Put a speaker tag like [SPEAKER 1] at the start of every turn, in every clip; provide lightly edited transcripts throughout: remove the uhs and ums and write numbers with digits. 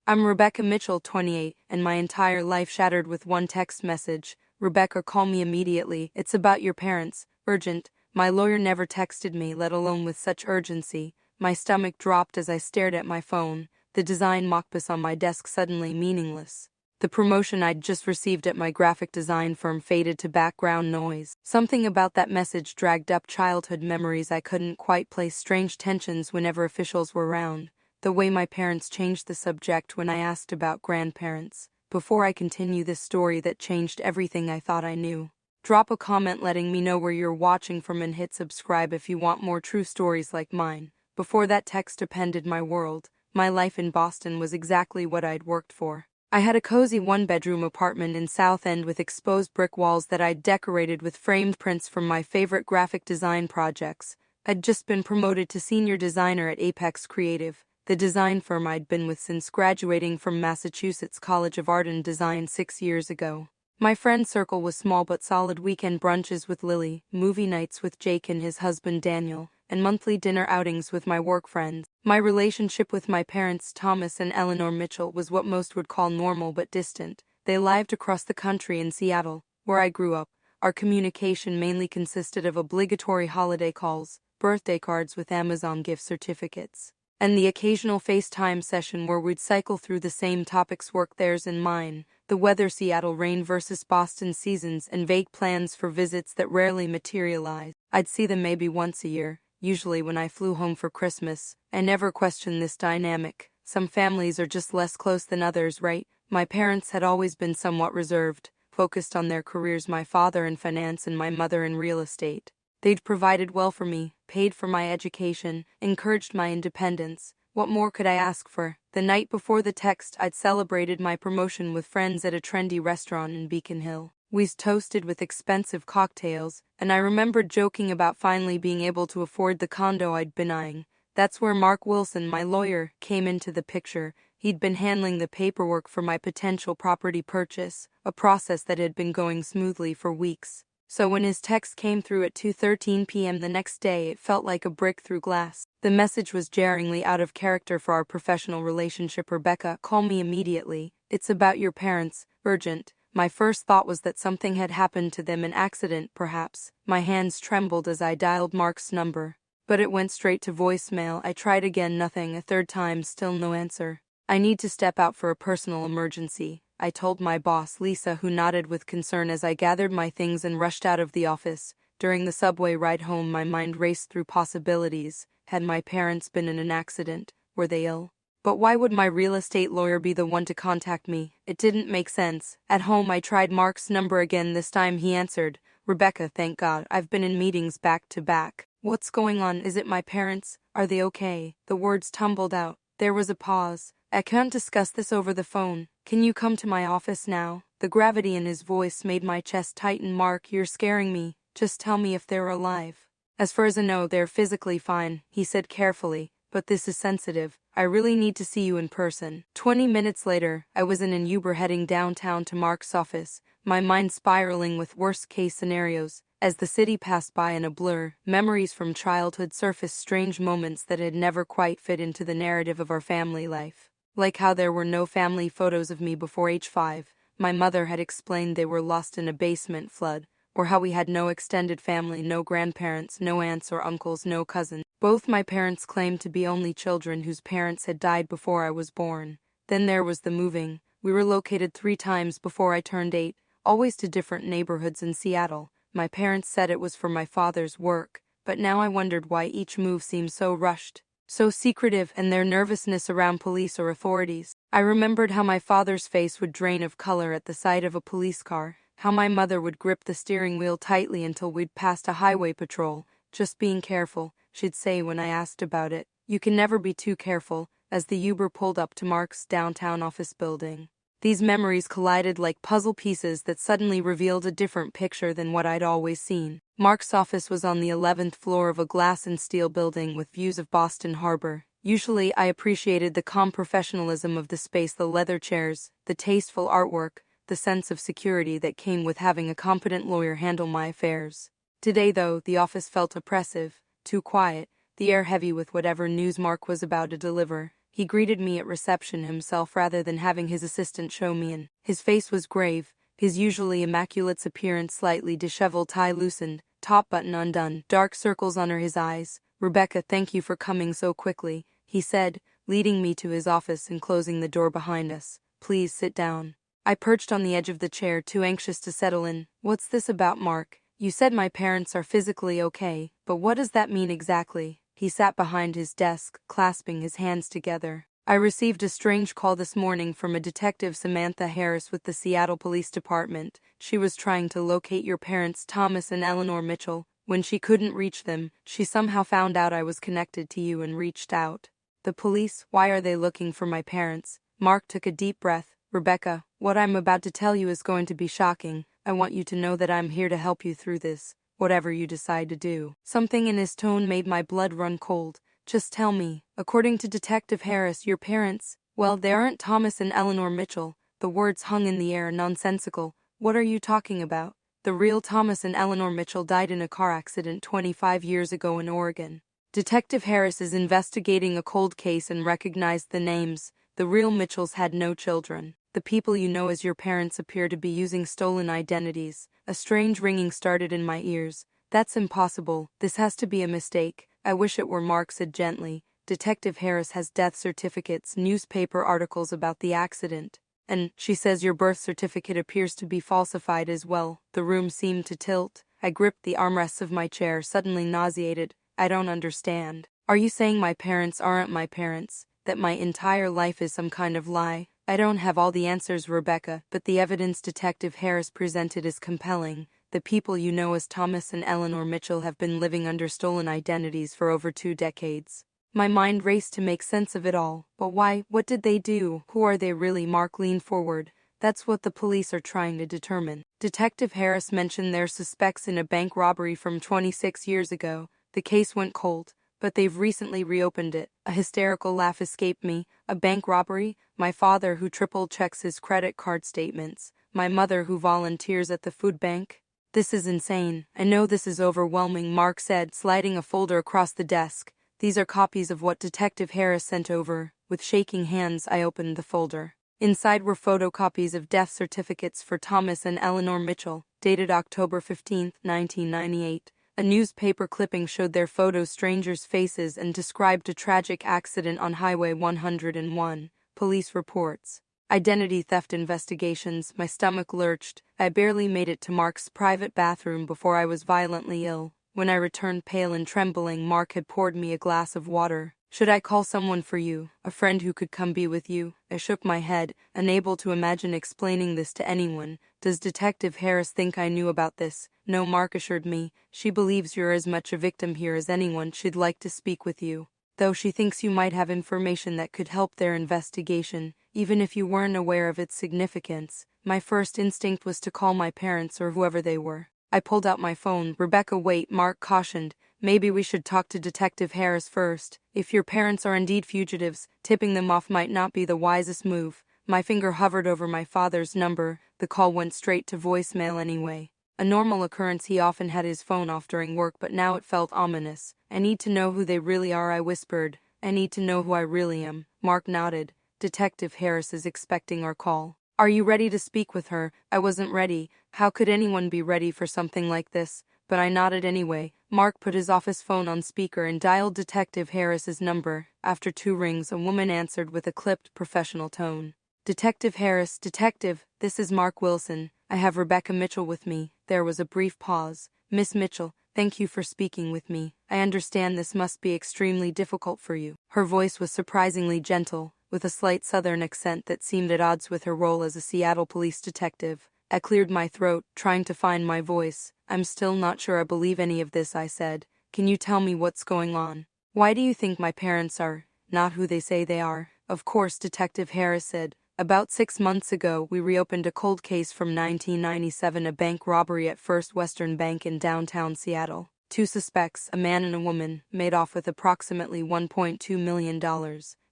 [SPEAKER 1] I'm Rebecca Mitchell, 28, and my entire life shattered with one text message. Rebecca, call me immediately. It's about your parents. Urgent. My lawyer never texted me, let alone with such urgency. My stomach dropped as I stared at my phone, the design mockpiece on my desk suddenly meaningless. The promotion I'd just received at my graphic design firm faded to background noise. Something about that message dragged up childhood memories I couldn't quite place, strange tensions whenever officials were around. The way my parents changed the subject when I asked about grandparents. Before I continue this story that changed everything I thought I knew, drop a comment letting me know where you're watching from and hit subscribe if you want more true stories like mine. Before that text upended my world, my life in Boston was exactly what I'd worked for. I had a cozy one-bedroom apartment in South End with exposed brick walls that I'd decorated with framed prints from my favorite graphic design projects. I'd just been promoted to senior designer at Apex Creative, the design firm I'd been with since graduating from Massachusetts College of Art and Design 6 years ago. My friend circle was small but solid: weekend brunches with Lily, movie nights with Jake and his husband Daniel, and monthly dinner outings with my work friends. My relationship with my parents, Thomas and Eleanor Mitchell, was what most would call normal but distant. They lived across the country in Seattle, where I grew up. Our communication mainly consisted of obligatory holiday calls, birthday cards with Amazon gift certificates, and the occasional FaceTime session where we'd cycle through the same topics: work, theirs and mine, the weather, Seattle rain versus Boston seasons, and vague plans for visits that rarely materialized. I'd see them maybe once a year, usually when I flew home for Christmas. I never questioned this dynamic. Some families are just less close than others, right? My parents had always been somewhat reserved, focused on their careers, my father in finance and my mother in real estate. They'd provided well for me, paid for my education, encouraged my independence. What more could I ask for? The night before the text, I'd celebrated my promotion with friends at a trendy restaurant in Beacon Hill. We toasted with expensive cocktails, and I remembered joking about finally being able to afford the condo I'd been eyeing. That's where Mark Wilson, my lawyer, came into the picture. He'd been handling the paperwork for my potential property purchase, a process that had been going smoothly for weeks. So when his text came through at 2:13 p.m. the next day, it felt like a brick through glass. The message was jarringly out of character for our professional relationship. Rebecca, call me immediately. It's about your parents. Urgent. My first thought was that something had happened to them, an accident, perhaps. My hands trembled as I dialed Mark's number, but it went straight to voicemail. I tried again, nothing. A third time, still no answer. I need to step out for a personal emergency, I told my boss, Lisa, who nodded with concern as I gathered my things and rushed out of the office. During the subway ride home, my mind raced through possibilities. Had my parents been in an accident? Were they ill? But why would my real estate lawyer be the one to contact me? It didn't make sense. At home, I tried Mark's number again. This time he answered. Rebecca, thank God, I've been in meetings back to back. What's going on? Is it my parents? Are they okay? The words tumbled out. There was a pause. I can't discuss this over the phone. Can you come to my office now? The gravity in his voice made my chest tighten. Mark, you're scaring me. Just tell me if they're alive. As far as I know, they're physically fine, he said carefully. But this is sensitive. I really need to see you in person. 20 minutes later, I was in an Uber heading downtown to Mark's office, my mind spiraling with worst-case scenarios. As the city passed by in a blur, memories from childhood surfaced, strange moments that had never quite fit into the narrative of our family life. Like how there were no family photos of me before age 5, my mother had explained they were lost in a basement flood, or how we had no extended family, no grandparents, no aunts or uncles, no cousins. Both my parents claimed to be only children whose parents had died before I was born. Then there was the moving. We relocated 3 times before I turned 8, always to different neighborhoods in Seattle. My parents said it was for my father's work, but now I wondered why each move seemed so rushed, so secretive, and their nervousness around police or authorities. I remembered how my father's face would drain of color at the sight of a police car, how my mother would grip the steering wheel tightly until we'd passed a highway patrol. Just being careful, she'd say when I asked about it. You can never be too careful, as the Uber pulled up to Mark's downtown office building. These memories collided like puzzle pieces that suddenly revealed a different picture than what I'd always seen. Mark's office was on the 11th floor of a glass and steel building with views of Boston Harbor. Usually, I appreciated the calm professionalism of the space, the leather chairs, the tasteful artwork, the sense of security that came with having a competent lawyer handle my affairs. Today, though, the office felt oppressive, too quiet, the air heavy with whatever news Mark was about to deliver. He greeted me at reception himself rather than having his assistant show me in. His face was grave, his usually immaculate appearance slightly disheveled, tie loosened, top button undone, dark circles under his eyes. "Rebecca, thank you for coming so quickly," he said, leading me to his office and closing the door behind us. "Please sit down." I perched on the edge of the chair, too anxious to settle in. "What's this about, Mark? You said my parents are physically okay, but what does that mean exactly?" He sat behind his desk, clasping his hands together. "I received a strange call this morning from a detective, Samantha Harris, with the Seattle Police Department. She was trying to locate your parents, Thomas and Eleanor Mitchell. When she couldn't reach them, she somehow found out I was connected to you and reached out." "The police? Why are they looking for my parents?" Mark took a deep breath. "Rebecca, what I'm about to tell you is going to be shocking. I want you to know that I'm here to help you through this, whatever you decide to do." Something in his tone made my blood run cold. "Just tell me, according to Detective Harris, your parents, well, they aren't Thomas and Eleanor Mitchell." The words hung in the air, nonsensical. "What are you talking about? The real Thomas and Eleanor Mitchell died in a car accident 25 years ago in Oregon." Detective Harris is investigating a cold case and recognized the names. The real Mitchells had no children. The people you know as your parents appear to be using stolen identities. A strange ringing started in my ears. "That's impossible. This has to be a mistake." "I wish it were," Mark said gently. "Detective Harris has death certificates, newspaper articles about the accident. And she says your birth certificate appears to be falsified as well." The room seemed to tilt. I gripped the armrests of my chair, suddenly nauseated. "I don't understand. Are you saying my parents aren't my parents? That my entire life is some kind of lie?" "I don't have all the answers, Rebecca, but the evidence Detective Harris presented is compelling. The people you know as Thomas and Eleanor Mitchell have been living under stolen identities for over 2 decades. My mind raced to make sense of it all. "But why? What did they do? Who are they really?" Mark leaned forward. "That's what the police are trying to determine." Detective Harris mentioned their suspects in a bank robbery from 26 years ago. The case went cold, but they've recently reopened it. A hysterical laugh escaped me. "A bank robbery? My father who triple checks his credit card statements. My mother who volunteers at the food bank? This is insane." "I know this is overwhelming," Mark said, sliding a folder across the desk. "These are copies of what Detective Harris sent over." With shaking hands, I opened the folder. Inside were photocopies of death certificates for Thomas and Eleanor Mitchell, dated October 15, 1998. A newspaper clipping showed their photos, strangers' faces, and described a tragic accident on Highway 101. Police reports. Identity theft investigations. My stomach lurched. I barely made it to Mark's private bathroom before I was violently ill. When I returned pale and trembling, Mark had poured me a glass of water. "Should I call someone for you? A friend who could come be with you?" I shook my head, unable to imagine explaining this to anyone. "Does Detective Harris think I knew about this?" "No," Mark assured me. "She believes you're as much a victim here as anyone. She'd like to speak with you, though she thinks you might have information that could help their investigation, even if you weren't aware of its significance." My first instinct was to call my parents or whoever they were. I pulled out my phone. "Rebecca, wait," Mark cautioned. "Maybe we should talk to Detective Harris first. If your parents are indeed fugitives, tipping them off might not be the wisest move." My finger hovered over my father's number. The call went straight to voicemail anyway. A normal occurrence, he often had his phone off during work, but now it felt ominous. "I need to know who they really are," I whispered. "I need to know who I really am." Mark nodded. "Detective Harris is expecting our call. Are you ready to speak with her?" I wasn't ready. How could anyone be ready for something like this? But I nodded anyway. Mark put his office phone on speaker and dialed Detective Harris's number. After 2 rings, a woman answered with a clipped, professional tone. "Detective Harris, Detective, this is Mark Wilson. I have Rebecca Mitchell with me." There was a brief pause. "Miss Mitchell, thank you for speaking with me. I understand this must be extremely difficult for you." Her voice was surprisingly gentle, with a slight southern accent that seemed at odds with her role as a Seattle police detective. I cleared my throat, trying to find my voice. "I'm still not sure I believe any of this," I said. "Can you tell me what's going on? Why do you think my parents are not who they say they are?" "Of course," Detective Harris said. "About 6 months ago, we reopened a cold case from 1997, a bank robbery at First Western Bank in downtown Seattle. 2 suspects, a man and a woman, made off with approximately $1.2 million.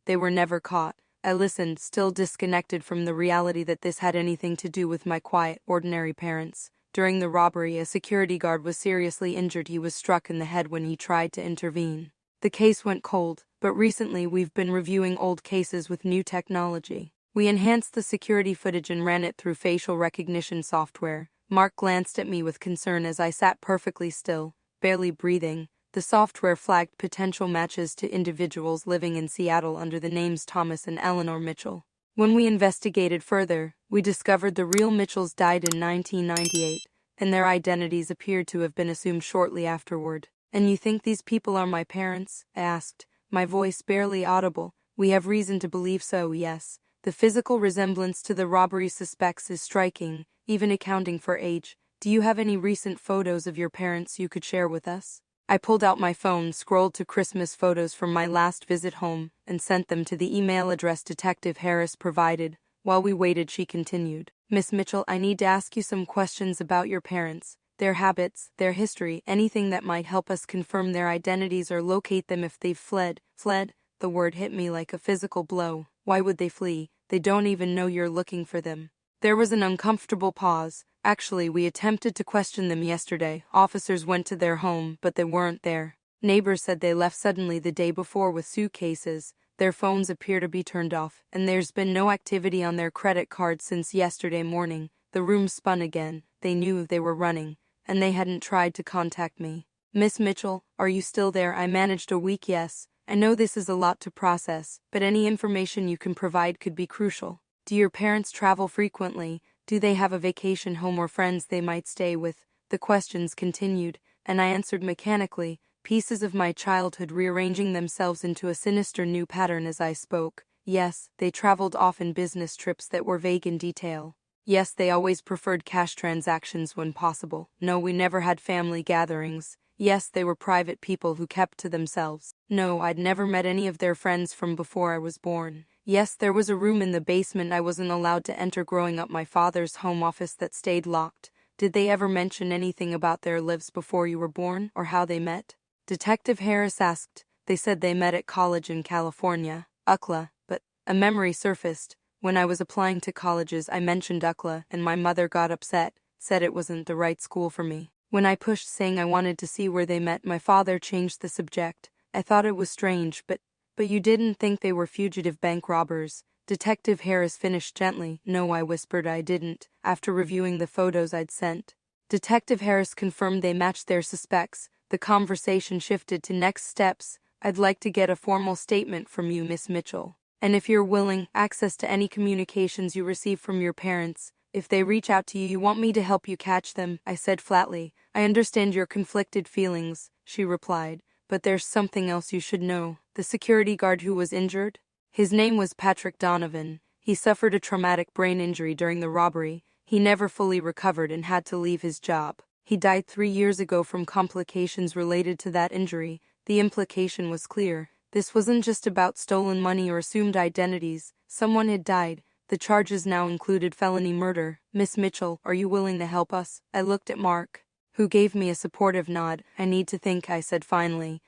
[SPEAKER 1] They were never caught." I listened, still disconnected from the reality that this had anything to do with my quiet, ordinary parents. During the robbery, a security guard was seriously injured. He was struck in the head when he tried to intervene. The The case went cold, but recently we've been reviewing old cases with new technology. We enhanced the security footage and ran it through facial recognition software. Mark glanced at me with concern as I sat perfectly still, barely breathing. The software flagged potential matches to individuals living in Seattle under the names Thomas and Eleanor Mitchell. When we investigated further, we discovered the real Mitchells died in 1998, and their identities appeared to have been assumed shortly afterward. "And you think these people are my parents?" I asked, my voice barely audible. "We have reason to believe so, yes. The physical resemblance to the robbery suspects is striking, even accounting for age. Do you have any recent photos of your parents you could share with us?" I pulled out my phone, scrolled to Christmas photos from my last visit home, and sent them to the email address Detective Harris provided. While we waited, she continued, "Miss Mitchell, I need to ask you some questions about your parents, their habits, their history, anything that might help us confirm their identities or locate them if they've fled." Fled? The word hit me like a physical blow. Why would they flee? They don't even know you're looking for them. There was an uncomfortable pause. "Actually, we attempted to question them yesterday. Officers went to their home, but they weren't there. Neighbors said they left suddenly the day before with suitcases. Their phones appear to be turned off, and there's been no activity on their credit cards since yesterday morning." The room spun again. They knew they were running, and they hadn't tried to contact me. "Miss Mitchell, are you still there? I managed a week, yes. I know this is a lot to process, but any information you can provide could be crucial. Do your parents travel frequently? Do they have a vacation home or friends they might stay with?" The questions continued, and I answered mechanically, pieces of my childhood rearranging themselves into a sinister new pattern as I spoke. Yes, they traveled often, business trips that were vague in detail. Yes, they always preferred cash transactions when possible. No, we never had family gatherings. Yes, they were private people who kept to themselves. No, I'd never met any of their friends from before I was born. Yes, there was a room in the basement I wasn't allowed to enter growing up, my father's home office, that stayed locked. Did they ever mention anything about their lives before you were born, or how they met? Detective Harris asked. They said they met at college in California, UCLA, but a memory surfaced. When I was applying to colleges, I mentioned UCLA, and my mother got upset, said it wasn't the right school for me. When I pushed, saying I wanted to see where they met, my father changed the subject. I thought it was strange, but you didn't think they were fugitive bank robbers?" Detective Harris finished gently. "No," I whispered, "I didn't." After reviewing the photos I'd sent, Detective Harris confirmed they matched their suspects. The conversation shifted to next steps. "I'd like to get a formal statement from you, Miss Mitchell. And if you're willing, access to any communications you receive from your parents. If they reach out to you, you want me to help you catch them," I said flatly. "I understand your conflicted feelings," she replied, "but there's something else you should know. The security guard who was injured? His name was Patrick Donovan. He suffered a traumatic brain injury during the robbery. He never fully recovered and had to leave his job. He died 3 years ago from complications related to that injury." The implication was clear. This wasn't just about stolen money or assumed identities. Someone had died. The charges now included felony murder. "Miss Mitchell, are you willing to help us?" I looked at Mark, who gave me a supportive nod. "I need to think," I said finally.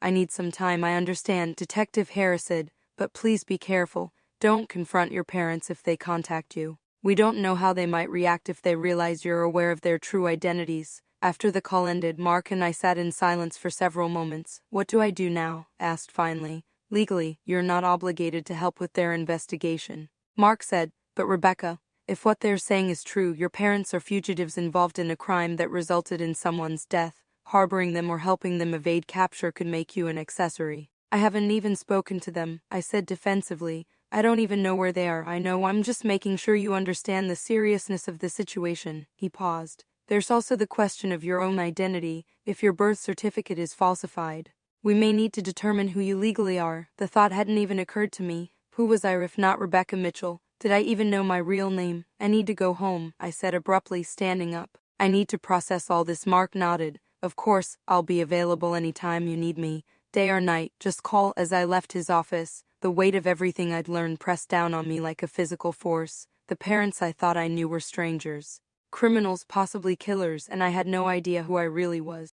[SPEAKER 1] I need some time." "I understand," Detective Harris said, "but please be careful. Don't confront your parents if they contact you. We don't know how they might react if they realize you're aware of their true identities." After the call ended, Mark and I sat in silence for several moments. "What do I do now?" I asked finally. "Legally, you're not obligated to help with their investigation," Mark said, "but Rebecca, if what they're saying is true, your parents are fugitives involved in a crime that resulted in someone's death. Harboring them or helping them evade capture could make you an accessory." "I haven't even spoken to them," I said defensively. "I don't even know where they are." "I know, I'm just making sure you understand the seriousness of the situation." He paused. "There's also the question of your own identity. If your birth certificate is falsified, we may need to determine who you legally are." The thought hadn't even occurred to me. Who was I if not Rebecca Mitchell? Did I even know my real name? "I need to go home," I said abruptly, standing up. "I need to process all this." Mark nodded. "Of course, I'll be available anytime you need me, day or night. Just call." As I left his office, the weight of everything I'd learned pressed down on me like a physical force. The parents I thought I knew were strangers. Criminals, possibly killers, and I had no idea who I really was.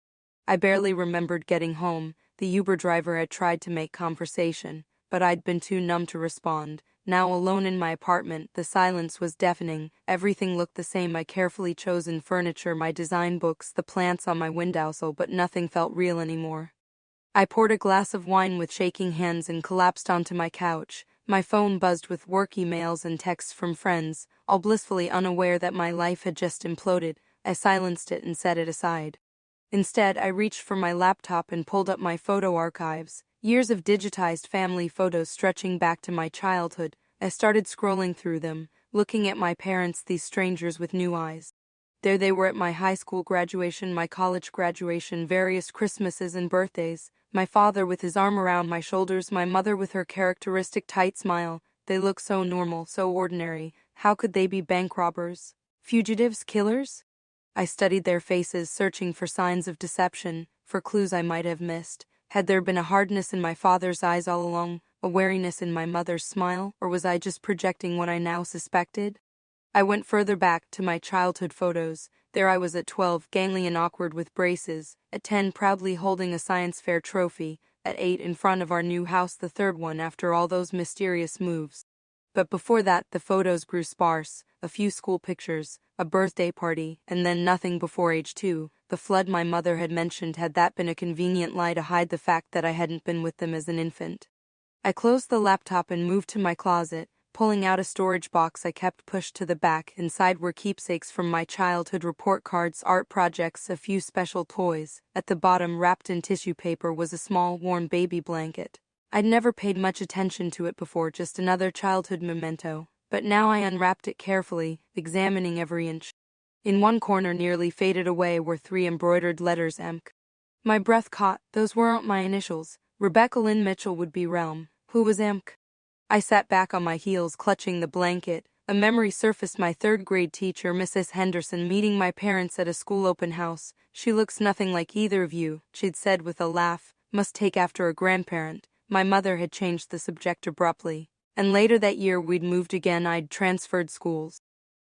[SPEAKER 1] I barely remembered getting home. The Uber driver had tried to make conversation, but I'd been too numb to respond. Now alone in my apartment, the silence was deafening. Everything looked the same: my carefully chosen furniture, my design books, the plants on my windowsill, but nothing felt real anymore. I poured a glass of wine with shaking hands and collapsed onto my couch. My phone buzzed with work emails and texts from friends, all blissfully unaware that my life had just imploded. I silenced it and set it aside. Instead, I reached for my laptop and pulled up my photo archives, years of digitized family photos stretching back to my childhood. I started scrolling through them, looking at my parents, these strangers, with new eyes. There they were at my high school graduation, my college graduation, various Christmases and birthdays. My father with his arm around my shoulders, my mother with her characteristic tight smile. They looked so normal, so ordinary. How could they be bank robbers? Fugitives? Killers? I studied their faces, searching for signs of deception, for clues I might have missed. Had there been a hardness in my father's eyes all along, a wariness in my mother's smile, or was I just projecting what I now suspected? I went further back to my childhood photos. There I was at 12, gangly and awkward with braces, at 10 proudly holding a science fair trophy, at 8 in front of our new house, the third one after all those mysterious moves. But before that the photos grew sparse, a few school pictures, a birthday party, and then nothing before age 2, the flood my mother had mentioned. Had that been a convenient lie to hide the fact that I hadn't been with them as an infant? I closed the laptop and moved to my closet. Pulling out a storage box I kept pushed to the back. Inside were keepsakes from my childhood, report cards, art projects, a few special toys. At the bottom, wrapped in tissue paper, was a small, warm baby blanket. I'd never paid much attention to it before, just another childhood memento. But now I unwrapped it carefully, examining every inch. In one corner, nearly faded away, were 3 embroidered letters, MK. My breath caught. Those weren't my initials. Rebecca Lynn Mitchell would be Realm. Who was MK? I sat back on my heels, clutching the blanket. A memory surfaced, my third-grade teacher, Mrs. Henderson, meeting my parents at a school open house. "She looks nothing like either of you," she'd said with a laugh. "Must take after a grandparent." My mother had changed the subject abruptly. And later that year we'd moved again, I'd transferred schools.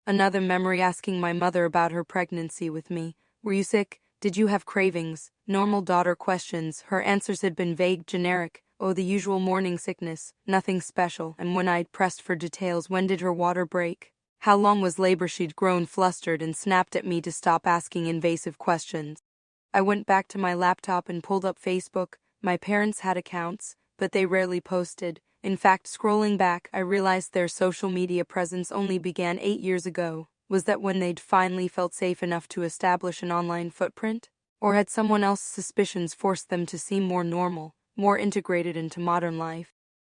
[SPEAKER 1] Another memory, asking my mother about her pregnancy with me. "Were you sick? Did you have cravings?" Normal daughter questions. Her answers had been vague, generic. "Oh, the usual morning sickness, nothing special." And when I'd pressed for details, "When did her water break? How long was labor?" she'd grown flustered and snapped at me to stop asking invasive questions. I went back to my laptop and pulled up Facebook. My parents had accounts, but they rarely posted. In fact, scrolling back, I realized their social media presence only began 8 years ago. Was that when they'd finally felt safe enough to establish an online footprint? Or had someone else's suspicions forced them to seem more normal, more integrated into modern life?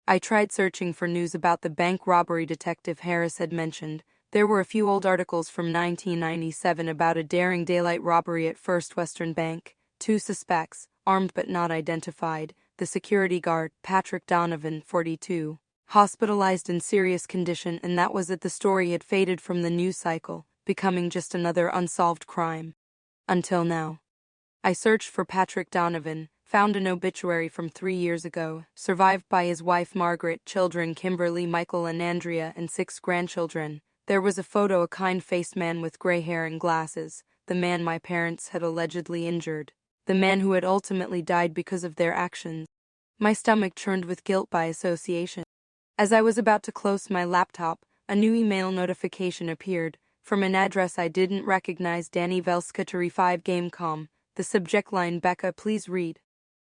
[SPEAKER 1] I tried searching for news about the bank robbery Detective Harris had mentioned. There were a few old articles from 1997 about a daring daylight robbery at First Western Bank. 2 suspects, armed but not identified. The security guard, Patrick Donovan, 42, hospitalized in serious condition, and that was it. The story had faded from the news cycle, becoming just another unsolved crime. Until now. I searched for Patrick Donovan, found an obituary from 3 years ago, survived by his wife Margaret, children Kimberly, Michael and Andrea, and 6 grandchildren. There was a photo, a kind-faced man with gray hair and glasses, the man my parents had allegedly injured, the man who had ultimately died because of their actions. My stomach churned with guilt by association. As I was about to close my laptop, a new email notification appeared, from an address I didn't recognize. Danny Velska to Re5 Gamecom. The subject line, "Becca, please read."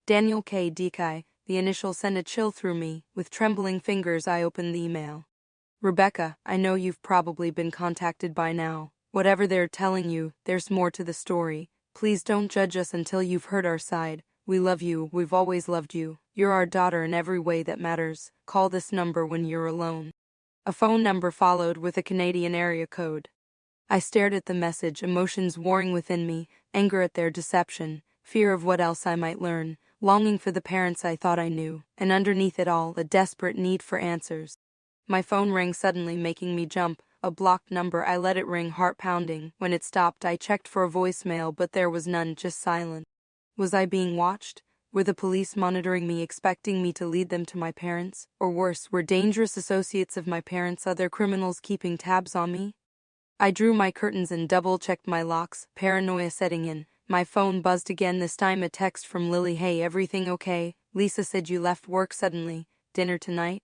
[SPEAKER 1] Daniel K. Dekai. The initial sent a chill through me. With trembling fingers I opened the email. "Rebecca, I know you've probably been contacted by now. Whatever they're telling you, there's more to the story. Please don't judge us until you've heard our side. We love you, we've always loved you. You're our daughter in every way that matters. Call this number when you're alone." A phone number followed with a Canadian area code. I stared at the message, emotions warring within me, anger at their deception, fear of what else I might learn, longing for the parents I thought I knew, and underneath it all, a desperate need for answers. My phone rang suddenly, making me jump. A blocked number. I let it ring, heart pounding. When it stopped, I checked for a voicemail, but there was none, just silence. Was I being watched? Were the police monitoring me, expecting me to lead them to my parents? Or worse, were dangerous associates of my parents, other criminals, keeping tabs on me? I drew my curtains and double-checked my locks, paranoia setting in. My phone buzzed again, this time a text from Lily. "Hey, everything okay? Lisa said you left work suddenly. Dinner tonight?"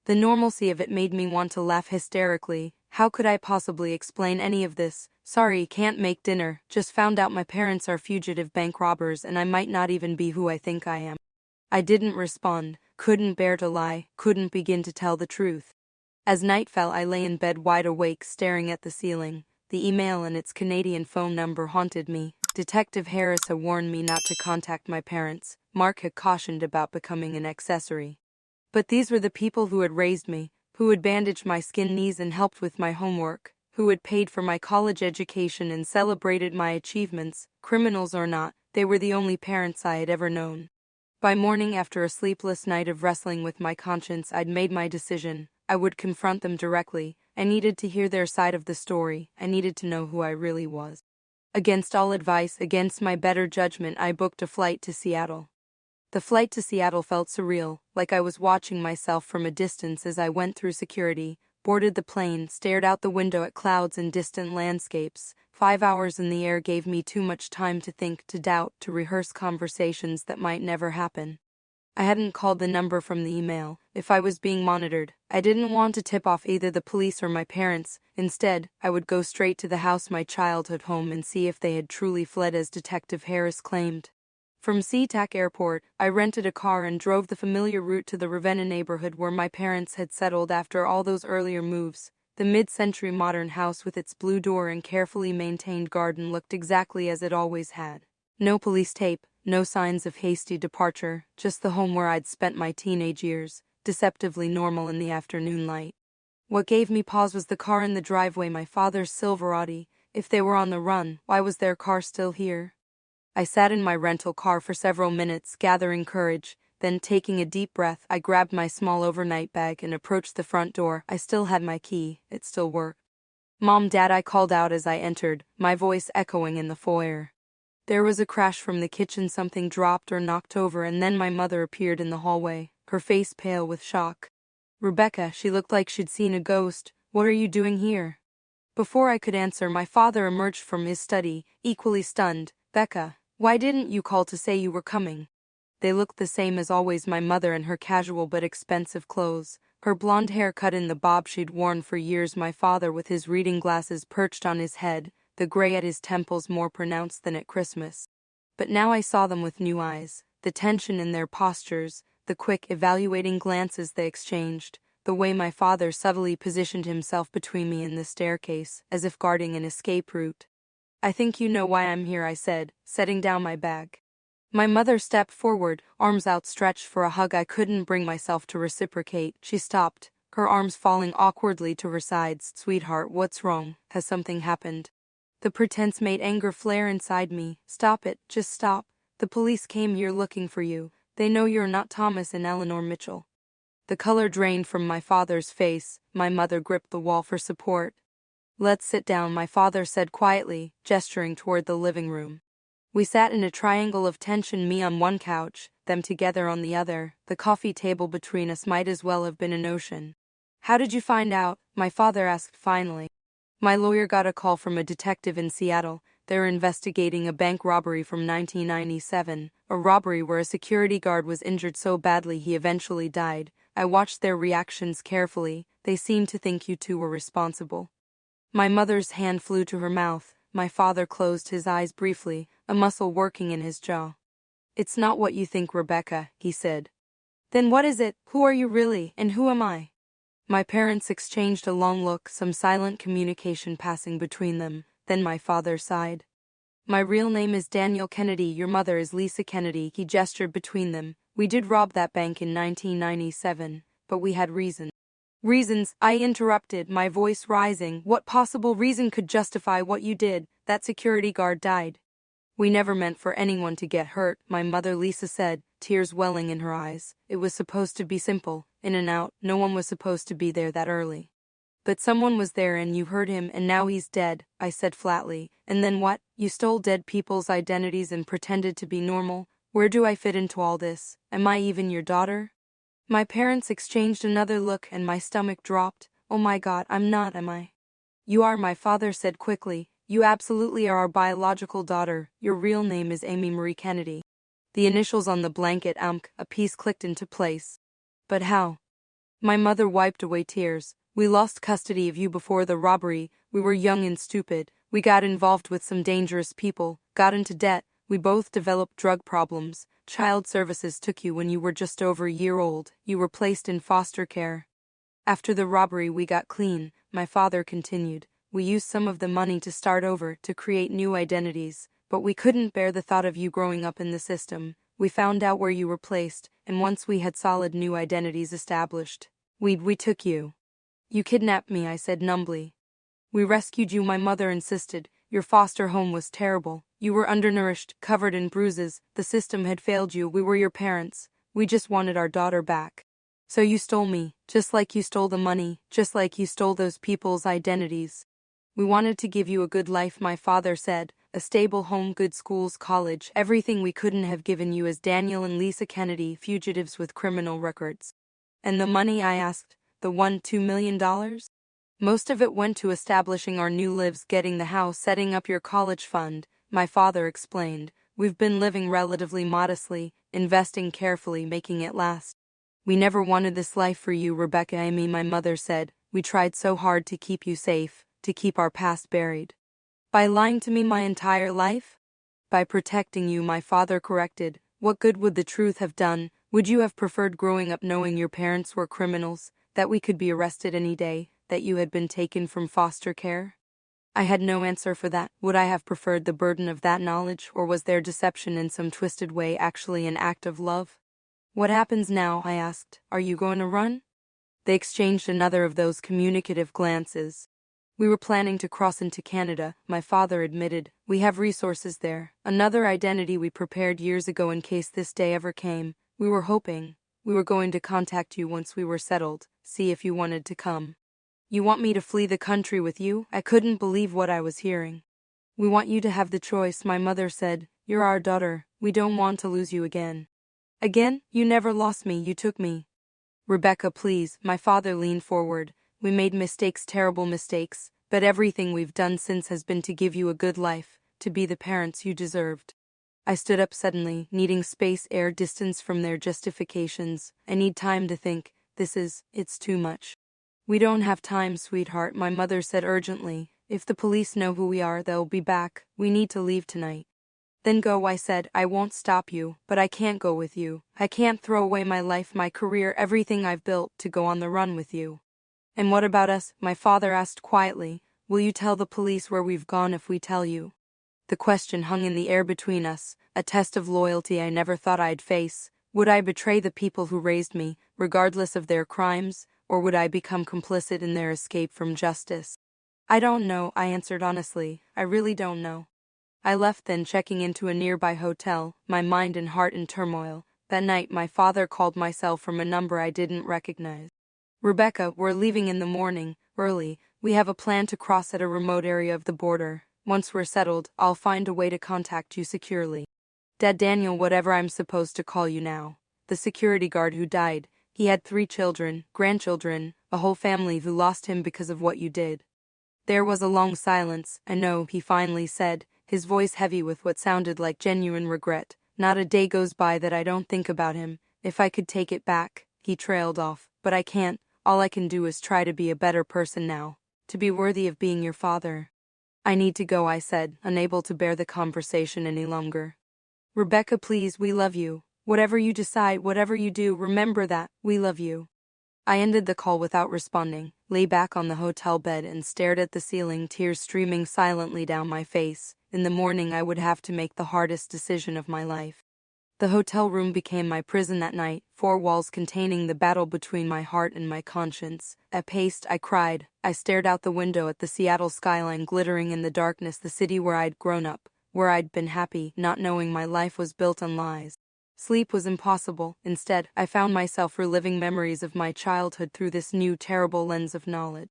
[SPEAKER 1] The normalcy of it made me want to laugh hysterically. How could I possibly explain any of this? "Sorry, can't make dinner. Just found out my parents are fugitive bank robbers and I might not even be who I think I am." I didn't respond, couldn't bear to lie, couldn't begin to tell the truth. As night fell, I lay in bed wide awake, staring at the ceiling. The email and its Canadian phone number haunted me. Detective Harris had warned me not to contact my parents. Mark had cautioned about becoming an accessory. But these were the people who had raised me, who had bandaged my skinned knees and helped with my homework, who had paid for my college education and celebrated my achievements. Criminals or not, they were the only parents I had ever known. By morning, after a sleepless night of wrestling with my conscience, I'd made my decision. I would confront them directly. I needed to hear their side of the story. I needed to know who I really was. Against all advice, against my better judgment, I booked a flight to Seattle. The flight to Seattle felt surreal, like I was watching myself from a distance as I went through security, boarded the plane, stared out the window at clouds and distant landscapes. 5 hours in the air gave me too much time to think, to doubt, to rehearse conversations that might never happen. I hadn't called the number from the email. If I was being monitored, I didn't want to tip off either the police or my parents. Instead, I would go straight to the house, my childhood home, and see if they had truly fled as Detective Harris claimed. From SeaTac Airport, I rented a car and drove the familiar route to the Ravenna neighborhood where my parents had settled after all those earlier moves. The mid-century modern house with its blue door and carefully maintained garden looked exactly as it always had. No police tape, no signs of hasty departure, just the home where I'd spent my teenage years, deceptively normal in the afternoon light. What gave me pause was the car in the driveway, my father's Silverado. If they were on the run, why was their car still here? I sat in my rental car for several minutes, gathering courage. Then, taking a deep breath, I grabbed my small overnight bag and approached the front door. I still had my key. It still worked. "Mom, Dad," I called out as I entered, my voice echoing in the foyer. There was a crash from the kitchen, something dropped or knocked over, and then my mother appeared in the hallway, her face pale with shock. "Rebecca," she looked like she'd seen a ghost. "What are you doing here?" Before I could answer, my father emerged from his study, equally stunned. "Becca, why didn't you call to say you were coming?" They looked the same as always, my mother in her casual but expensive clothes, her blonde hair cut in the bob she'd worn for years, my father with his reading glasses perched on his head, the gray at his temples more pronounced than at Christmas. But now I saw them with new eyes, the tension in their postures, the quick, evaluating glances they exchanged, the way my father subtly positioned himself between me and the staircase, as if guarding an escape route. "I think you know why I'm here," I said, setting down my bag. My mother stepped forward, arms outstretched for a hug I couldn't bring myself to reciprocate. She stopped, her arms falling awkwardly to her sides. "Sweetheart, what's wrong? Has something happened?" The pretense made anger flare inside me. "Stop it, just stop. The police came here looking for you. They know you're not Thomas and Eleanor Mitchell." The color drained from my father's face. My mother gripped the wall for support. "Let's sit down," my father said quietly, gesturing toward the living room. We sat in a triangle of tension, me on one couch, them together on the other. The coffee table between us might as well have been an ocean. "How did you find out?" my father asked finally. "My lawyer got a call from a detective in Seattle. They're investigating a bank robbery from 1997, a robbery where a security guard was injured so badly he eventually died. I watched their reactions carefully. They seemed to think you two were responsible." My mother's hand flew to her mouth. My father closed his eyes briefly, a muscle working in his jaw. "It's not what you think, Rebecca," he said. "Then what is it? Who are you really, and who am I?" My parents exchanged a long look, some silent communication passing between them. Then my father sighed. "My real name is Daniel Kennedy. Your mother is Lisa Kennedy." He gestured between them. "We did rob that bank in 1997, but we had reason." "Reasons?" I interrupted, my voice rising. "What possible reason could justify what you did? That security guard died." "We never meant for anyone to get hurt," my mother Lisa said, tears welling in her eyes. "It was supposed to be simple, in and out. No one was supposed to be there that early." "But someone was there and you heard him, and now he's dead," I said flatly. "And then what? You stole dead people's identities and pretended to be normal? Where do I fit into all this? Am I even your daughter?" My parents exchanged another look and my stomach dropped. "Oh my God, I'm not, am I?" "You are," my father said quickly. "You absolutely are our biological daughter. Your real name is Amy Marie Kennedy." The initials on the blanket, a piece clicked into place. "But how?" My mother wiped away tears. "We lost custody of you before the robbery. We were young and stupid. We got involved with some dangerous people, got into debt. We both developed drug problems. Child services took you when you were just over a year old. You were placed in foster care. After the robbery, we got clean, my father continued. We used some of the money to start over, to create new identities, but we couldn't bear the thought of you growing up in the system. We found out where you were placed, and once we had solid new identities established, we took you. You kidnapped me, I said numbly. We rescued you, my mother insisted. Your foster home was terrible. You were undernourished, covered in bruises. The system had failed you. We were your parents. We just wanted our daughter back. So you stole me, just like you stole the money, just like you stole those people's identities. We wanted to give you a good life, my father said. A stable home, good schools, college, everything we couldn't have given you as Daniel and Lisa Kennedy, fugitives with criminal records. And the money, I asked, the $2 million? Most of it went to establishing our new lives, getting the house, setting up your college fund, my father explained. We've been living relatively modestly, investing carefully, making it last. We never wanted this life for you, Rebecca, Amy, my mother said. We tried so hard to keep you safe, to keep our past buried. By lying to me my entire life? By protecting you, my father corrected. What good would the truth have done? Would you have preferred growing up knowing your parents were criminals, that we could be arrested any day, that you had been taken from foster care? I had no answer for that. Would I have preferred the burden of that knowledge, or was their deception in some twisted way actually an act of love? What happens now? I asked. Are you going to run? They exchanged another of those communicative glances. We were planning to cross into Canada, my father admitted. We have resources there. Another identity we prepared years ago in case this day ever came. We were hoping. We were going to contact you once we were settled, see if you wanted to come. You want me to flee the country with you? I couldn't believe what I was hearing. We want you to have the choice, my mother said. You're our daughter. We don't want to lose you again. Again? You never lost me, you took me. Rebecca, please, my father leaned forward. We made mistakes, terrible mistakes, but everything we've done since has been to give you a good life, to be the parents you deserved. I stood up suddenly, needing space, air, distance from their justifications. I need time to think. It's too much. We don't have time, sweetheart, my mother said urgently. If the police know who we are, they'll be back. We need to leave tonight. Then go, I said. I won't stop you, but I can't go with you. I can't throw away my life, my career, everything I've built, to go on the run with you. And what about us? My father asked quietly. Will you tell the police where we've gone if we tell you? The question hung in the air between us, a test of loyalty I never thought I'd face. Would I betray the people who raised me, regardless of their crimes, or would I become complicit in their escape from justice? I don't know, I answered honestly. I really don't know. I left then, checking into a nearby hotel, my mind and heart in turmoil. That night my father called my cell from a number I didn't recognize. Rebecca, we're leaving in the morning, early. We have a plan to cross at a remote area of the border. Once we're settled, I'll find a way to contact you securely. Dad, Daniel, whatever I'm supposed to call you now. The security guard who died. He had 3 children, grandchildren, a whole family who lost him because of what you did. There was a long silence. I know, he finally said, his voice heavy with what sounded like genuine regret. Not a day goes by that I don't think about him. If I could take it back, he trailed off. But I can't. All I can do is try to be a better person now. To be worthy of being your father. I need to go, I said, unable to bear the conversation any longer. Rebecca, please, we love you. Whatever you decide, whatever you do, remember that, we love you. I ended the call without responding, lay back on the hotel bed and stared at the ceiling, tears streaming silently down my face. In the morning I would have to make the hardest decision of my life. The hotel room became my prison that night, 4 walls containing the battle between my heart and my conscience. I paced, I cried, I stared out the window at the Seattle skyline glittering in the darkness, the city where I'd grown up, where I'd been happy, not knowing my life was built on lies. Sleep was impossible. Instead, I found myself reliving memories of my childhood through this new terrible lens of knowledge.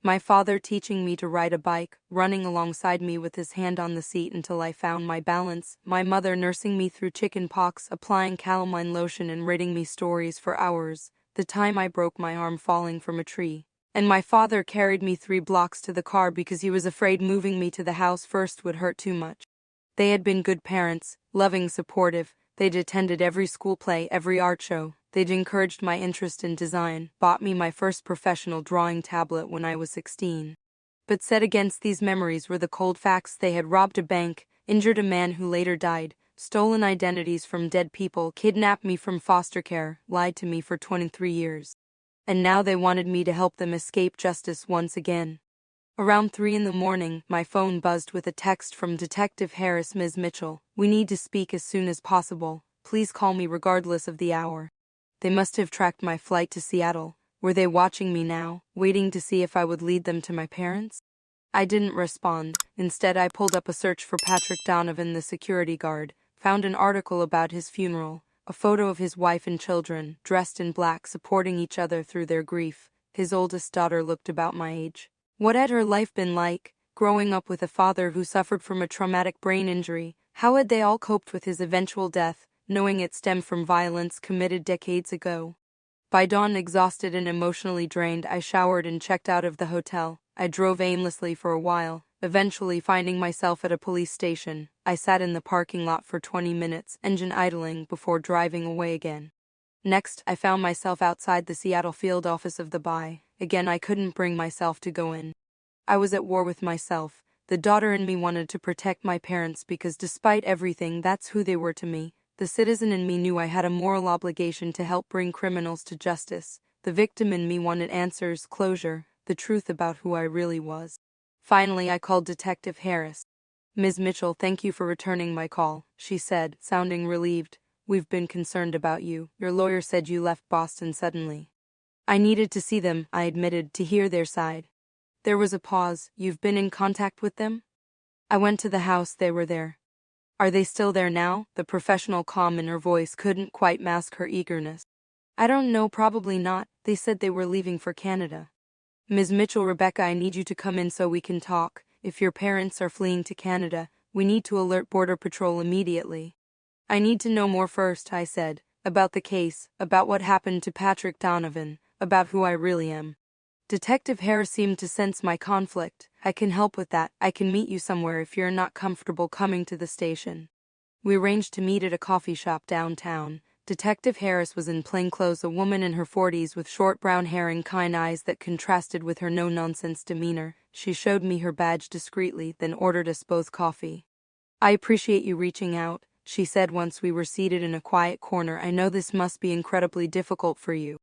[SPEAKER 1] My father teaching me to ride a bike, running alongside me with his hand on the seat until I found my balance, my mother nursing me through chicken pox, applying calamine lotion and reading me stories for hours, the time I broke my arm falling from a tree. And my father carried me 3 blocks to the car because he was afraid moving me to the house first would hurt too much. They had been good parents, loving, supportive. They'd attended every school play, every art show. They'd encouraged my interest in design, bought me my first professional drawing tablet when I was 16. But set against these memories were the cold facts: they had robbed a bank, injured a man who later died, stolen identities from dead people, kidnapped me from foster care, lied to me for 23 years. And now they wanted me to help them escape justice once again. Around 3 in the morning, my phone buzzed with a text from Detective Harris. Ms. Mitchell, we need to speak as soon as possible. Please call me regardless of the hour. They must have tracked my flight to Seattle. Were they watching me now, waiting to see if I would lead them to my parents? I didn't respond. Instead, I pulled up a search for Patrick Donovan, the security guard, found an article about his funeral, a photo of his wife and children, dressed in black, supporting each other through their grief. His oldest daughter looked about my age. What had her life been like, growing up with a father who suffered from a traumatic brain injury? How had they all coped with his eventual death, knowing it stemmed from violence committed decades ago? By dawn, exhausted and emotionally drained, I showered and checked out of the hotel. I drove aimlessly for a while, eventually finding myself at a police station. I sat in the parking lot for 20 minutes, engine idling, before driving away again. Next, I found myself outside the Seattle field office of the BI. Again, I couldn't bring myself to go in. I was at war with myself. The daughter in me wanted to protect my parents because despite everything, that's who they were to me. The citizen in me knew I had a moral obligation to help bring criminals to justice. The victim in me wanted answers, closure, the truth about who I really was. Finally, I called Detective Harris. Ms. Mitchell, thank you for returning my call, she said, sounding relieved. We've been concerned about you. Your lawyer said you left Boston suddenly. I needed to see them, I admitted, to hear their side. There was a pause. You've been in contact with them? I went to the house. They were there. Are they still there now? The professional calm in her voice couldn't quite mask her eagerness. I don't know, probably not. They said they were leaving for Canada. Ms. Mitchell, Rebecca, I need you to come in so we can talk. If your parents are fleeing to Canada, we need to alert Border Patrol immediately. I need to know more first, I said, about the case, about what happened to Patrick Donovan, about who I really am. Detective Harris seemed to sense my conflict. I can help with that. I can meet you somewhere if you're not comfortable coming to the station. We arranged to meet at a coffee shop downtown. Detective Harris was in plain clothes, a woman in her 40s with short brown hair and kind eyes that contrasted with her no-nonsense demeanor. She showed me her badge discreetly, then ordered us both coffee. I appreciate you reaching out, she said once we were seated in a quiet corner. I know this must be incredibly difficult for you.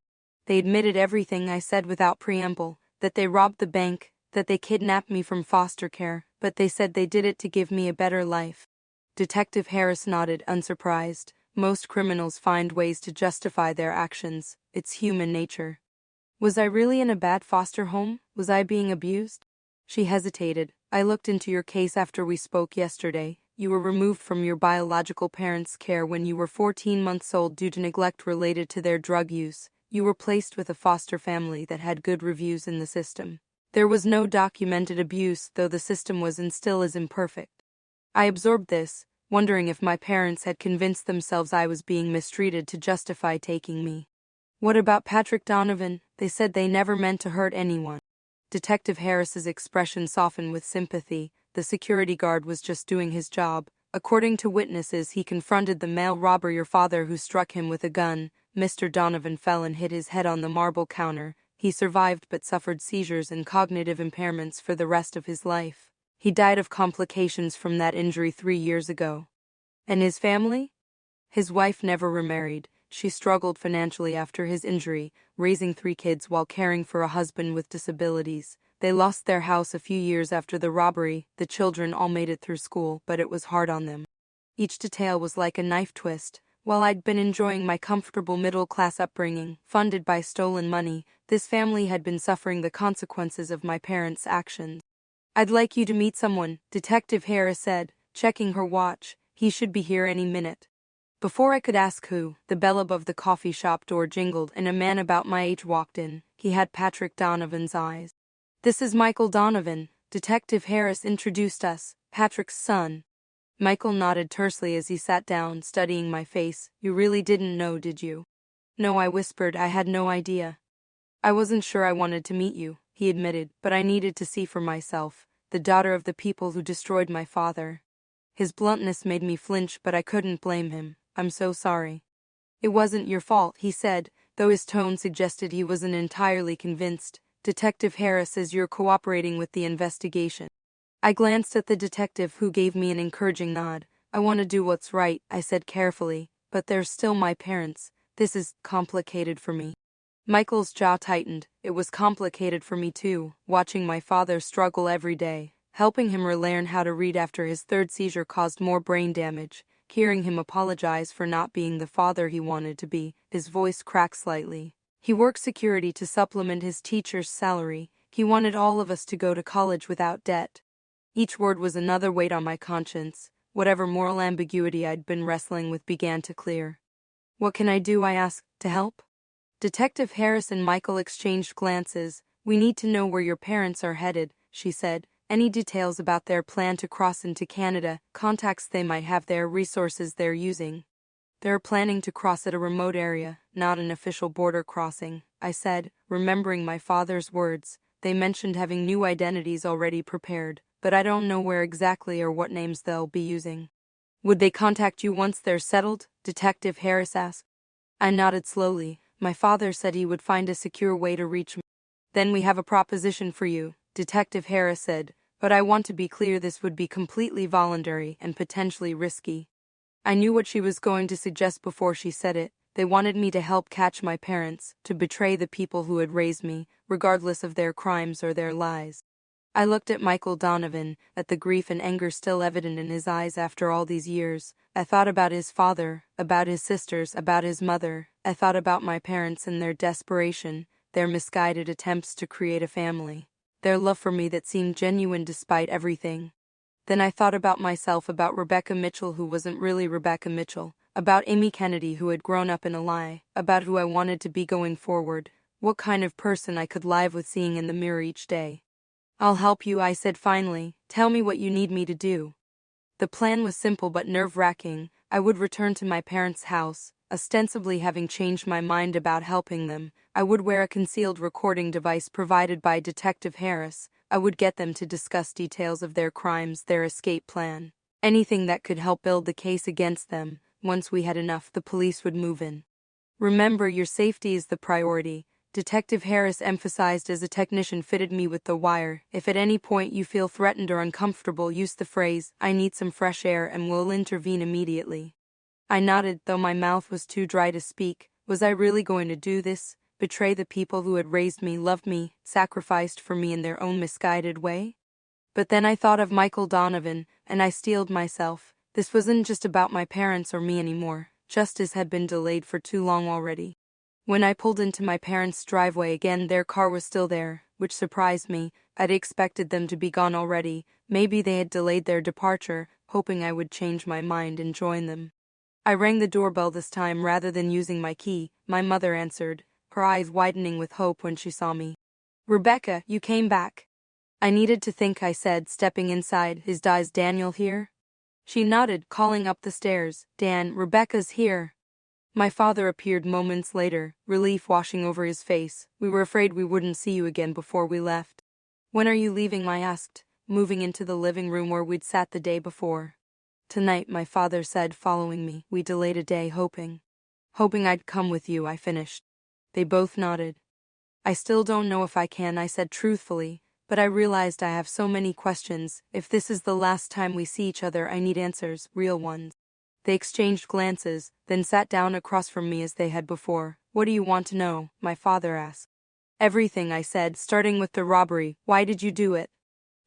[SPEAKER 1] They admitted everything, I said without preamble, that they robbed the bank, that they kidnapped me from foster care, but they said they did it to give me a better life. Detective Harris nodded, unsurprised. Most criminals find ways to justify their actions. It's human nature. Was I really in a bad foster home? Was I being abused? She hesitated. I looked into your case after we spoke yesterday. You were removed from your biological parents' care when you were 14 months old due to neglect related to their drug use. You were placed with a foster family that had good reviews in the system. There was no documented abuse, though the system was and still is imperfect. I absorbed this, wondering if my parents had convinced themselves I was being mistreated to justify taking me. What about Patrick Donovan? They said they never meant to hurt anyone. Detective Harris's expression softened with sympathy. The security guard was just doing his job. According to witnesses, he confronted the male robber, your father, who struck him with a gun. Mr. Donovan fell and hit his head on the marble counter. He survived but suffered seizures and cognitive impairments for the rest of his life. He died of complications from that injury 3 years ago. And his family? His wife never remarried. She struggled financially after his injury, raising 3 kids while caring for a husband with disabilities. They lost their house a few years after the robbery. The children all made it through school, but it was hard on them. Each detail was like a knife twist. While I'd been enjoying my comfortable middle-class upbringing, funded by stolen money, this family had been suffering the consequences of my parents' actions. I'd like you to meet someone, Detective Harris said, checking her watch. He should be here any minute. Before I could ask who, the bell above the coffee shop door jingled and a man about my age walked in. He had Patrick Donovan's eyes. This is Michael Donovan, Detective Harris introduced us, Patrick's son. Michael nodded tersely as he sat down, studying my face. You really didn't know, did you? No, I whispered. I had no idea. I wasn't sure I wanted to meet you, he admitted, but I needed to see for myself, the daughter of the people who destroyed my father. His bluntness made me flinch, but I couldn't blame him. I'm so sorry. It wasn't your fault, he said, though his tone suggested he wasn't entirely convinced. Detective Harris says you're cooperating with the investigation. I glanced at the detective, who gave me an encouraging nod. I want to do what's right, I said carefully, but they're still my parents. This is complicated for me. Michael's jaw tightened. It was complicated for me too, watching my father struggle every day. Helping him relearn how to read after his third seizure caused more brain damage. Hearing him apologize for not being the father he wanted to be, his voice cracked slightly. He worked security to supplement his teacher's salary. He wanted all of us to go to college without debt. Each word was another weight on my conscience. Whatever moral ambiguity I'd been wrestling with began to clear. What can I do, I asked, to help? Detective Harris and Michael exchanged glances. We need to know where your parents are headed, she said. Any details about their plan to cross into Canada, contacts they might have there, resources they're using. They're planning to cross at a remote area, not an official border crossing, I said, remembering my father's words. They mentioned having new identities already prepared, but I don't know where exactly or what names they'll be using. Would they contact you once they're settled? Detective Harris asked. I nodded slowly. My father said he would find a secure way to reach me. Then we have a proposition for you, Detective Harris said, but I want to be clear, this would be completely voluntary and potentially risky. I knew what she was going to suggest before she said it. They wanted me to help catch my parents, to betray the people who had raised me, regardless of their crimes or their lies. I looked at Michael Donovan, at the grief and anger still evident in his eyes after all these years. I thought about his father, about his sisters, about his mother. I thought about my parents and their desperation, their misguided attempts to create a family, their love for me that seemed genuine despite everything. Then I thought about myself, about Rebecca Mitchell who wasn't really Rebecca Mitchell, about Amy Kennedy who had grown up in a lie, about who I wanted to be going forward, what kind of person I could live with seeing in the mirror each day. I'll help you, I said finally. Tell me what you need me to do. The plan was simple but nerve-wracking. I would return to my parents' house, ostensibly having changed my mind about helping them. I would wear a concealed recording device provided by Detective Harris. I would get them to discuss details of their crimes, their escape plan, anything that could help build the case against them. Once we had enough, the police would move in. Remember, your safety is the priority, Detective Harris emphasized as a technician fitted me with the wire. If at any point you feel threatened or uncomfortable, use the phrase, "I need some fresh air," and we'll intervene immediately. I nodded, though my mouth was too dry to speak. Was I really going to do this? Betray the people who had raised me, loved me, sacrificed for me in their own misguided way? But then I thought of Michael Donovan, and I steeled myself. This wasn't just about my parents or me anymore. Justice had been delayed for too long already. When I pulled into my parents' driveway again, their car was still there, which surprised me. I'd expected them to be gone already. Maybe they had delayed their departure, hoping I would change my mind and join them. I rang the doorbell this time rather than using my key. My mother answered, her eyes widening with hope when she saw me. "Rebecca, you came back." I needed to think, I said, stepping inside. "Is Daniel here?" She nodded, calling up the stairs. "Dan, Rebecca's here." My father appeared moments later, relief washing over his face. "We were afraid we wouldn't see you again before we left." "When are you leaving?" I asked, moving into the living room where we'd sat the day before. "Tonight," my father said, following me. "We delayed a day, hoping I'd come with you," I finished. They both nodded. "I still don't know if I can," I said truthfully, "but I realized I have so many questions. If this is the last time we see each other, I need answers, real ones." They exchanged glances, then sat down across from me as they had before. "What do you want to know?" my father asked. "Everything," I said, starting with the robbery. "Why did you do it?"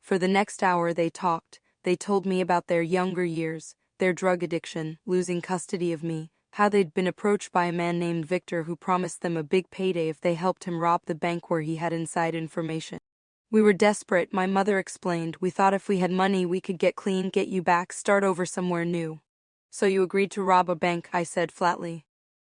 [SPEAKER 1] For the next hour they talked. They told me about their younger years, their drug addiction, losing custody of me, how they'd been approached by a man named Victor who promised them a big payday if they helped him rob the bank where he had inside information. "We were desperate," my mother explained. "We thought if we had money we could get clean, get you back, start over somewhere new." "So you agreed to rob a bank?" I said flatly.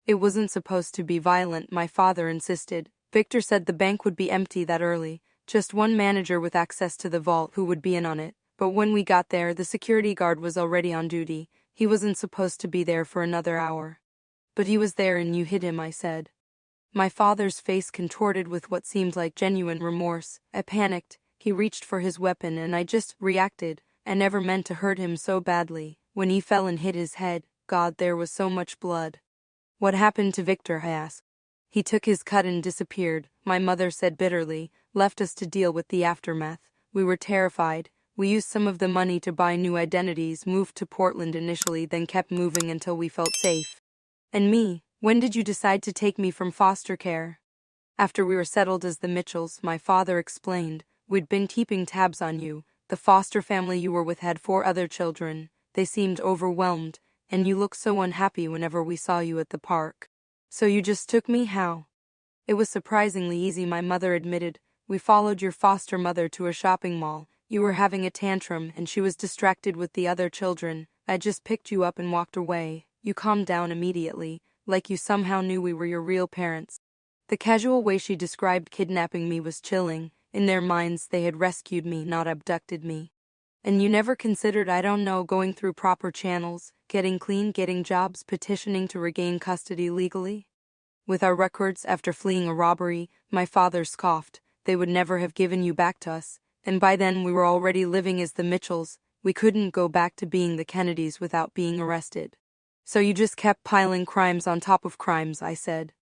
[SPEAKER 1] "It wasn't supposed to be violent," my father insisted. "Victor said the bank would be empty that early, just one manager with access to the vault who would be in on it. But when we got there, the security guard was already on duty. He wasn't supposed to be there for another hour." "But he was there and you hid him," I said. My father's face contorted with what seemed like genuine remorse. I panicked. He reached for his weapon and I just reacted. I never meant to hurt him so badly. When he fell and hit his head, God, there was so much blood. "What happened to Victor?" I asked. "He took his cut and disappeared," my mother said bitterly, "left us to deal with the aftermath. We were terrified. We used some of the money to buy new identities, moved to Portland initially, then kept moving until we felt safe. And me, when did you decide to take me from foster care? After we were settled as the Mitchells, my father explained, we'd been keeping tabs on you. The foster family you were with had 4 other children. They seemed overwhelmed, and you looked so unhappy whenever we saw you at the park. So you just took me? How? It was surprisingly easy, my mother admitted. We followed your foster mother to a shopping mall. You were having a tantrum, and she was distracted with the other children. I just picked you up and walked away. You calmed down immediately, like you somehow knew we were your real parents. The casual way she described kidnapping me was chilling. In their minds, they had rescued me, not abducted me. And you never considered, I don't know, going through proper channels, getting clean, getting jobs, petitioning to regain custody legally? With our records after fleeing a robbery, my father scoffed. They would never have given you back to us, and by then we were already living as the Mitchells. We couldn't go back to being the Kennedys without being arrested. So you just kept piling crimes on top of crimes, I said.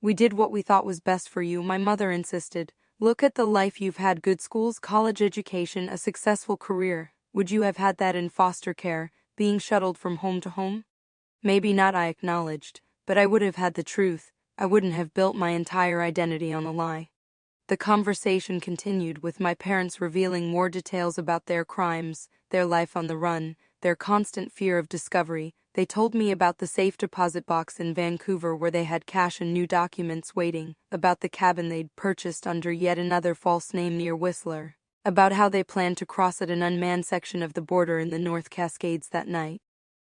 [SPEAKER 1] We did what we thought was best for you, my mother insisted. Look at the life you've had: good schools, college education, a successful career. Would you have had that in foster care, being shuttled from home to home? Maybe not, I acknowledged, but I would have had the truth. I wouldn't have built my entire identity on a lie. The conversation continued, with my parents revealing more details about their crimes, their life on the run, their constant fear of discovery. They told me about the safe deposit box in Vancouver where they had cash and new documents waiting, about the cabin they'd purchased under yet another false name near Whistler, about how they planned to cross at an unmanned section of the border in the North Cascades that night.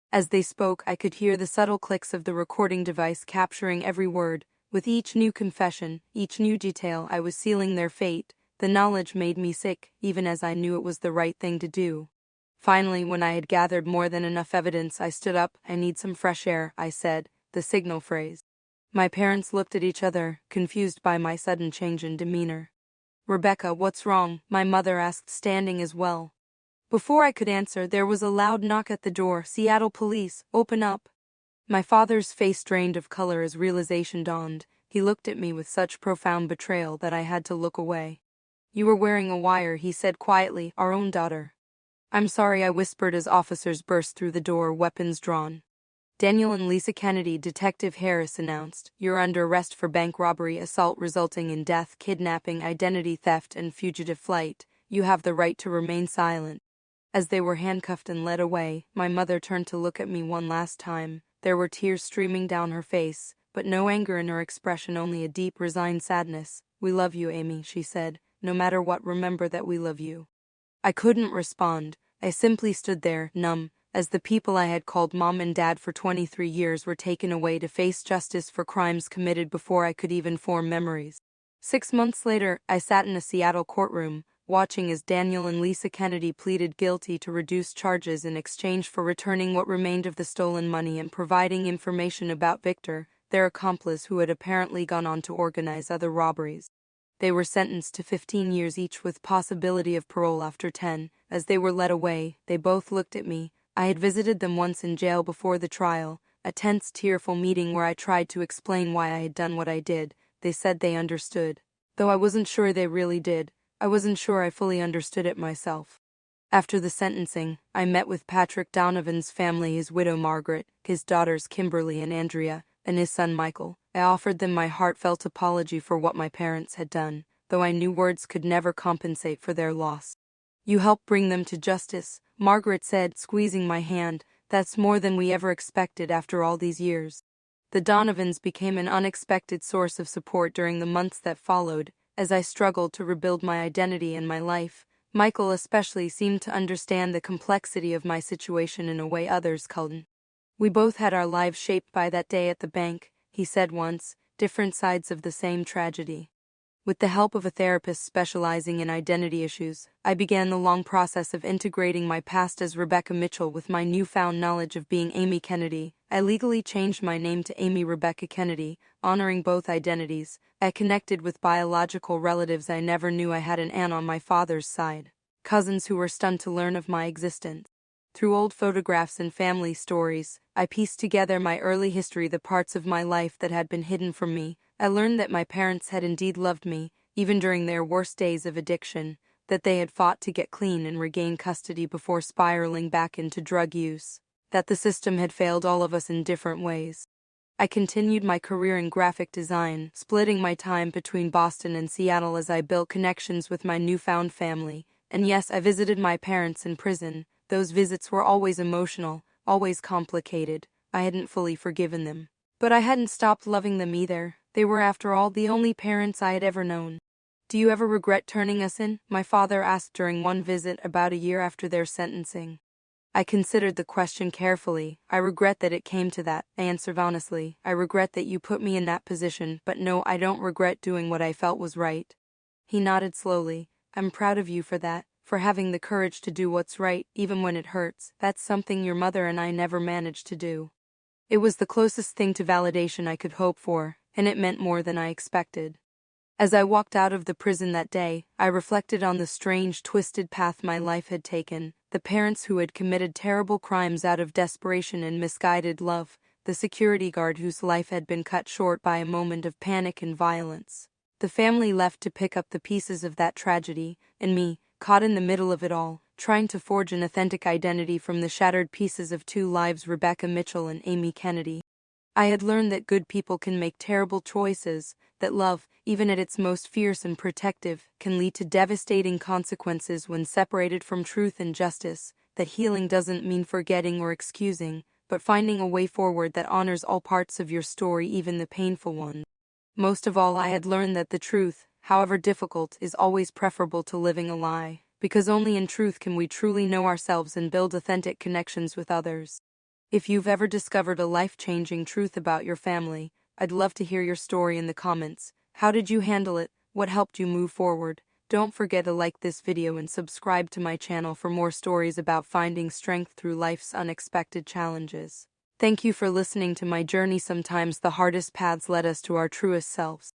[SPEAKER 1] As they spoke, I could hear the subtle clicks of the recording device capturing every word. With each new confession, each new detail, I was sealing their fate. The knowledge made me sick, even as I knew it was the right thing to do. Finally, when I had gathered more than enough evidence, I stood up. I need some fresh air, I said, the signal phrase. My parents looked at each other, confused by my sudden change in demeanor. Rebecca, what's wrong? My mother asked, standing as well. Before I could answer, there was a loud knock at the door. Seattle police, open up. My father's face drained of color as realization dawned. He looked at me with such profound betrayal that I had to look away. You were wearing a wire, he said quietly, our own daughter. I'm sorry, I whispered as officers burst through the door, weapons drawn. Daniel and Lisa Kennedy, Detective Harris announced. You're under arrest for bank robbery, assault resulting in death, kidnapping, identity theft, and fugitive flight. You have the right to remain silent. As they were handcuffed and led away, my mother turned to look at me one last time. There were tears streaming down her face, but no anger in her expression, only a deep, resigned sadness. We love you, Amy, she said. No matter what, remember that we love you. I couldn't respond. I simply stood there, numb, as the people I had called Mom and Dad for 23 years were taken away to face justice for crimes committed before I could even form memories. 6 months later, I sat in a Seattle courtroom, watching as Daniel and Lisa Kennedy pleaded guilty to reduced charges in exchange for returning what remained of the stolen money and providing information about Victor, their accomplice who had apparently gone on to organize other robberies. They were sentenced to 15 years each with possibility of parole after 10. As they were led away, they both looked at me. I had visited them once in jail before the trial, a tense, tearful meeting where I tried to explain why I had done what I did. They said they understood, though I wasn't sure they really did. I wasn't sure I fully understood it myself. After the sentencing, I met with Patrick Donovan's family, his widow Margaret, his daughters Kimberly and Andrea, and his son Michael. I offered them my heartfelt apology for what my parents had done, though I knew words could never compensate for their loss. You helped bring them to justice, Margaret said, squeezing my hand. That's more than we ever expected after all these years. The Donovans became an unexpected source of support during the months that followed, as I struggled to rebuild my identity and my life. Michael especially seemed to understand the complexity of my situation in a way others couldn't. We both had our lives shaped by that day at the bank, he said once, different sides of the same tragedy. With the help of a therapist specializing in identity issues, I began the long process of integrating my past as Rebecca Mitchell with my newfound knowledge of being Amy Kennedy. I legally changed my name to Amy Rebecca Kennedy, honoring both identities. I connected with biological relatives I never knew I had: an aunt on my father's side, cousins who were stunned to learn of my existence. Through old photographs and family stories, I pieced together my early history, the parts of my life that had been hidden from me. I learned that my parents had indeed loved me, even during their worst days of addiction. that they had fought to get clean and regain custody before spiraling back into drug use, that the system had failed all of us in different ways. I continued my career in graphic design, splitting my time between Boston and Seattle as I built connections with my newfound family. And yes, I visited my parents in prison. Those visits were always emotional, always complicated. I hadn't fully forgiven them. But I hadn't stopped loving them either. They were, after all, the only parents I had ever known. "Do you ever regret turning us in?" my father asked during one visit about a year after their sentencing. I considered the question carefully. "I regret that it came to that," I answered honestly. "I regret that you put me in that position, but no, I don't regret doing what I felt was right." He nodded slowly. "I'm proud of you for that, for having the courage to do what's right, even when it hurts. That's something your mother and I never managed to do." It was the closest thing to validation I could hope for, and it meant more than I expected. As I walked out of the prison that day, I reflected on the strange, twisted path my life had taken, the parents who had committed terrible crimes out of desperation and misguided love, the security guard whose life had been cut short by a moment of panic and violence, the family left to pick up the pieces of that tragedy, and me, caught in the middle of it all, trying to forge an authentic identity from the shattered pieces of two lives: Rebecca Mitchell and Amy Kennedy. I had learned that good people can make terrible choices, that love, even at its most fierce and protective, can lead to devastating consequences when separated from truth and justice, that healing doesn't mean forgetting or excusing, but finding a way forward that honors all parts of your story, even the painful ones. Most of all, I had learned that the truth, however difficult, is always preferable to living a lie, because only in truth can we truly know ourselves and build authentic connections with others. If you've ever discovered a life-changing truth about your family, I'd love to hear your story in the comments. How did you handle it? What helped you move forward? Don't forget to like this video and subscribe to my channel for more stories about finding strength through life's unexpected challenges. Thank you for listening to my journey. Sometimes the hardest paths led us to our truest selves.